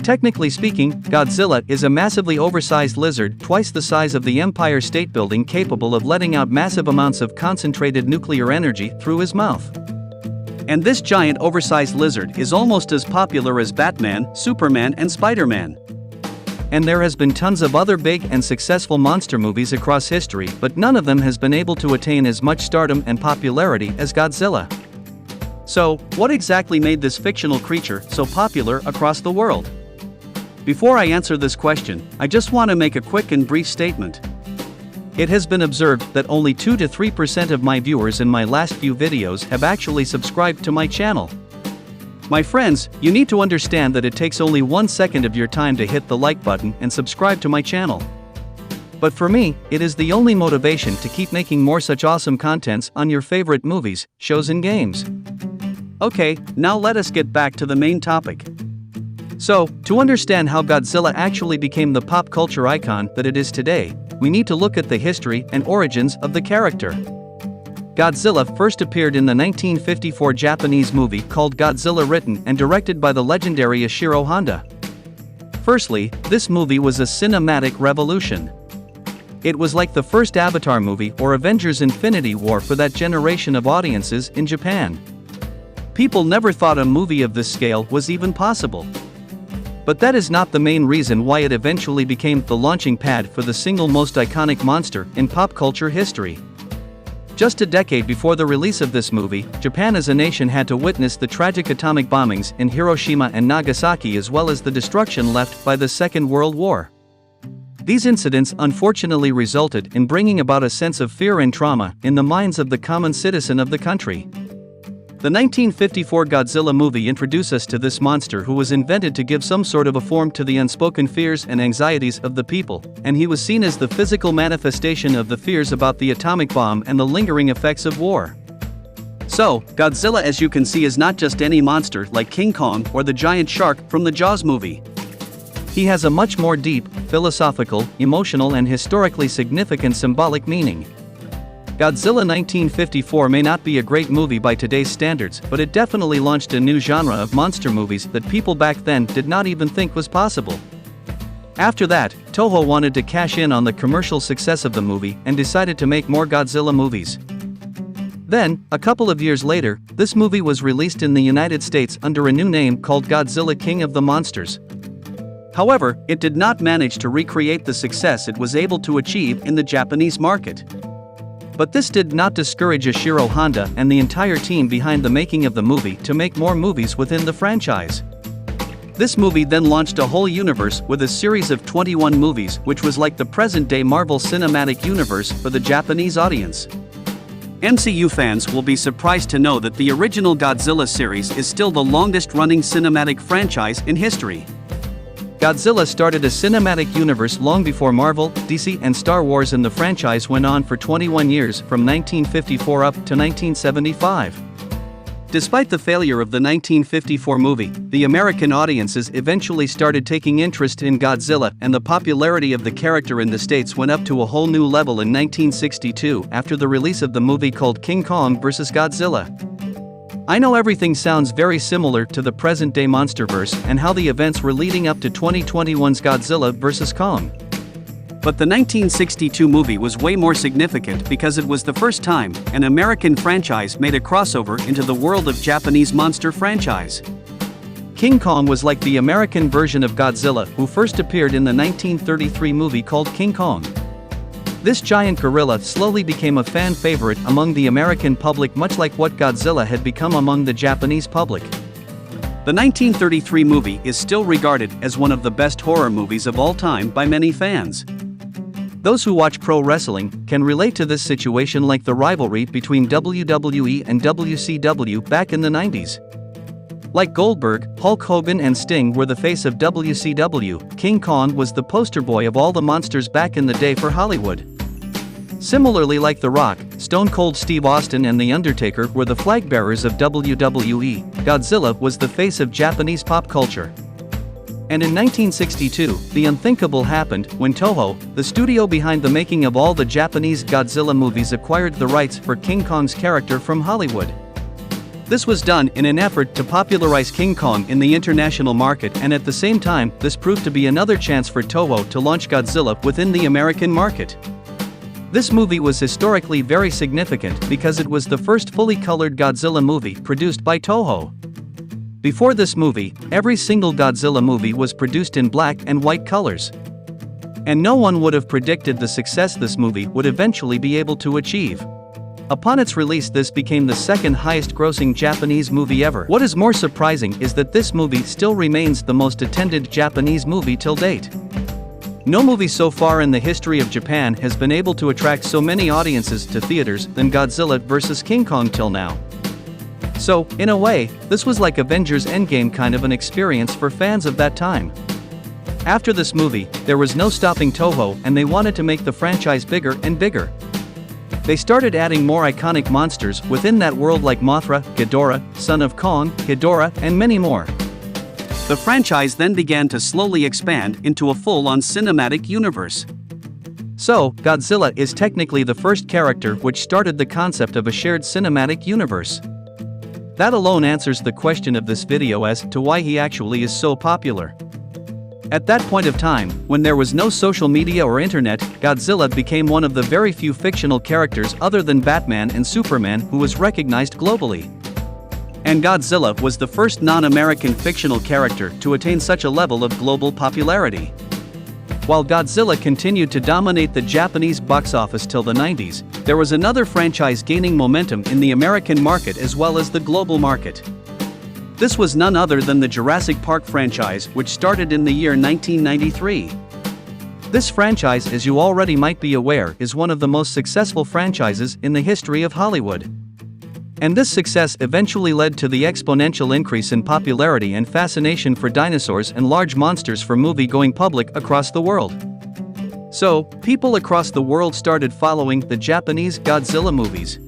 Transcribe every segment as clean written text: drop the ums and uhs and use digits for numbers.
Technically speaking, Godzilla is a massively oversized lizard twice the size of the Empire State Building, capable of letting out massive amounts of concentrated nuclear energy through his mouth. And this giant oversized lizard is almost as popular as Batman, Superman and Spiderman. And there has been tons of other big and successful monster movies across history, but none of them has been able to attain as much stardom and popularity as Godzilla. So, what exactly made this fictional creature so popular across the world? Before I answer this question, I just want to make a quick and brief statement. It has been observed that only 2 to 3% of my viewers in my last few videos have actually subscribed to my channel. My friends, you need to understand that it takes only 1 second of your time to hit the like button and subscribe to my channel. But for me, it is the only motivation to keep making more such awesome contents on your favorite movies, shows and games. Okay, now let us get back to the main topic. So, to understand how Godzilla actually became the pop culture icon that it is today, we need to look at the history and origins of the character. Godzilla first appeared in the 1954 Japanese movie called Godzilla, written and directed by the legendary Ishiro Honda. Firstly, this movie was a cinematic revolution. It was like the first Avatar movie or Avengers: Infinity War for that generation of audiences in Japan. People never thought a movie of this scale was even possible. But that is not the main reason why it eventually became the launching pad for the single most iconic monster in pop culture history. Just a decade before the release of this movie, Japan as a nation had to witness the tragic atomic bombings in Hiroshima and Nagasaki, as well as the destruction left by the Second World War. These incidents unfortunately resulted in bringing about a sense of fear and trauma in the minds of the common citizen of the country. The 1954 Godzilla movie introduced us to this monster who was invented to give some sort of a form to the unspoken fears and anxieties of the people, and he was seen as the physical manifestation of the fears about the atomic bomb and the lingering effects of war. So, Godzilla, as you can see, is not just any monster like King Kong or the giant shark from the Jaws movie. He has a much more deep, philosophical, emotional and historically significant symbolic meaning. Godzilla 1954 may not be a great movie by today's standards, but it definitely launched a new genre of monster movies that people back then did not even think was possible. After that, Toho wanted to cash in on the commercial success of the movie and decided to make more Godzilla movies. Then, a couple of years later, this movie was released in the United States under a new name called Godzilla King of the Monsters. However, it did not manage to recreate the success it was able to achieve in the Japanese market. But this did not discourage Ishiro Honda and the entire team behind the making of the movie to make more movies within the franchise. This movie then launched a whole universe with a series of 21 movies, which was like the present-day Marvel Cinematic Universe for the Japanese audience. MCU fans will be surprised to know that the original Godzilla series is still the longest-running cinematic franchise in history. Godzilla started a cinematic universe long before Marvel, DC and Star Wars, and the franchise went on for 21 years from 1954 up to 1975. Despite the failure of the 1954 movie, the American audiences eventually started taking interest in Godzilla, and the popularity of the character in the States went up to a whole new level in 1962 after the release of the movie called King Kong vs. Godzilla. I know everything sounds very similar to the present-day monsterverse and how the events were leading up to 2021's Godzilla vs. Kong. But the 1962 movie was way more significant because it was the first time an American franchise made a crossover into the world of Japanese monster franchise. King Kong was like the American version of Godzilla, who first appeared in the 1933 movie called King Kong. This giant gorilla slowly became a fan favorite among the American public, much like what Godzilla had become among the Japanese public. The 1933 movie is still regarded as one of the best horror movies of all time by many fans. Those who watch pro wrestling can relate to this situation, like the rivalry between WWE and WCW back in the 90s. Like Goldberg, Hulk Hogan and Sting were the face of WCW, King Kong was the poster boy of all the monsters back in the day for Hollywood. Similarly, like The Rock, Stone Cold Steve Austin and The Undertaker were the flag bearers of WWE, Godzilla was the face of Japanese pop culture. And in 1962, the unthinkable happened when Toho, the studio behind the making of all the Japanese Godzilla movies, acquired the rights for King Kong's character from Hollywood. This was done in an effort to popularize King Kong in the international market, and at the same time, this proved to be another chance for Toho to launch Godzilla within the American market. This movie was historically very significant because it was the first fully colored Godzilla movie produced by Toho. Before this movie, every single Godzilla movie was produced in black and white colors. And no one would have predicted the success this movie would eventually be able to achieve. Upon its release, this became the second highest grossing Japanese movie ever. What is more surprising is that this movie still remains the most attended Japanese movie till date. No movie so far in the history of Japan has been able to attract so many audiences to theaters than Godzilla vs. King Kong till now. So, in a way, this was like Avengers Endgame kind of an experience for fans of that time. After this movie, there was no stopping Toho, and they wanted to make the franchise bigger and bigger. They started adding more iconic monsters within that world like Mothra, Ghidorah, Son of Kong, Ghidorah, and many more. The franchise then began to slowly expand into a full-on cinematic universe. So, Godzilla is technically the first character which started the concept of a shared cinematic universe. That alone answers the question of this video as to why he actually is so popular. At that point of time, when there was no social media or internet, Godzilla became one of the very few fictional characters other than Batman and Superman who was recognized globally. And Godzilla was the first non-American fictional character to attain such a level of global popularity. While Godzilla continued to dominate the Japanese box office till the 90s, there was another franchise gaining momentum in the American market as well as the global market. This was none other than the Jurassic Park franchise, which started in the year 1993. This franchise, as you already might be aware, is one of the most successful franchises in the history of Hollywood. And this success eventually led to the exponential increase in popularity and fascination for dinosaurs and large monsters for movie-going public across the world. So, people across the world started following the Japanese Godzilla movies.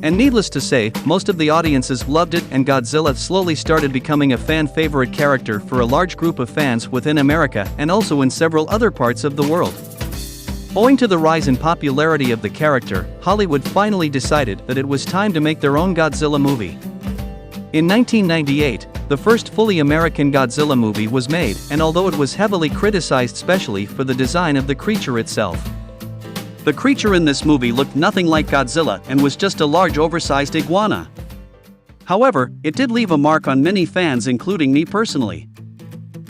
And needless to say, most of the audiences loved it, and Godzilla slowly started becoming a fan-favorite character for a large group of fans within America and also in several other parts of the world. Owing to the rise in popularity of the character, Hollywood finally decided that it was time to make their own Godzilla movie. In 1998, the first fully American Godzilla movie was made, and although it was heavily criticized especially for the design of the creature itself. The creature in this movie looked nothing like Godzilla and was just a large oversized iguana. However, it did leave a mark on many fans, including me personally.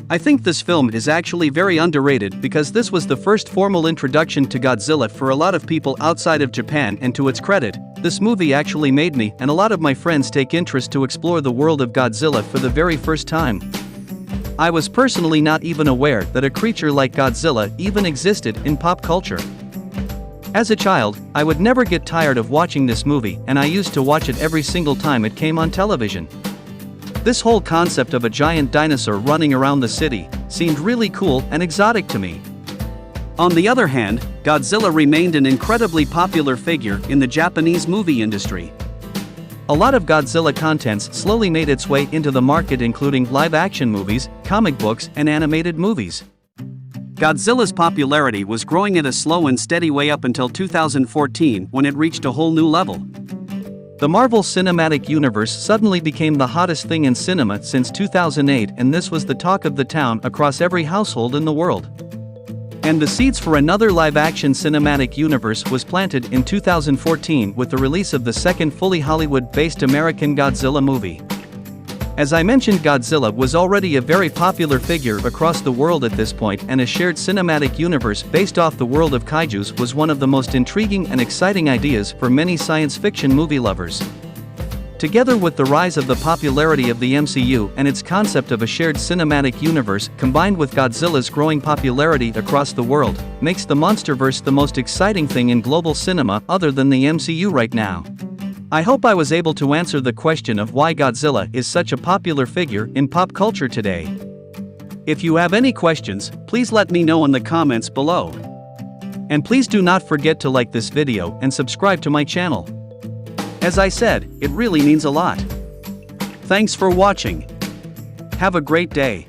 I think this film is actually very underrated because this was the first formal introduction to Godzilla for a lot of people outside of Japan, and to its credit, this movie actually made me and a lot of my friends take interest to explore the world of Godzilla for the very first time. I was personally not even aware that a creature like Godzilla even existed in pop culture. As a child, I would never get tired of watching this movie, and I used to watch it every single time it came on television. This whole concept of a giant dinosaur running around the city seemed really cool and exotic to me. On the other hand, Godzilla remained an incredibly popular figure in the Japanese movie industry. A lot of Godzilla contents slowly made its way into the market, including live-action movies, comic books, and animated movies. Godzilla's popularity was growing at a slow and steady way up until 2014, when it reached a whole new level. The Marvel Cinematic Universe suddenly became the hottest thing in cinema since 2008, and this was the talk of the town across every household in the world. And the seeds for another live-action cinematic universe was planted in 2014 with the release of the second fully Hollywood-based American Godzilla movie. As I mentioned, Godzilla was already a very popular figure across the world at this point, and a shared cinematic universe based off the world of kaijus was one of the most intriguing and exciting ideas for many science fiction movie lovers. Together with the rise of the popularity of the MCU and its concept of a shared cinematic universe, combined with Godzilla's growing popularity across the world, makes the monsterverse the most exciting thing in global cinema other than the MCU right now. I hope I was able to answer the question of why Godzilla is such a popular figure in pop culture today. If you have any questions, please let me know in the comments below. And please do not forget to like this video and subscribe to my channel. As I said, it really means a lot. Thanks for watching. Have a great day.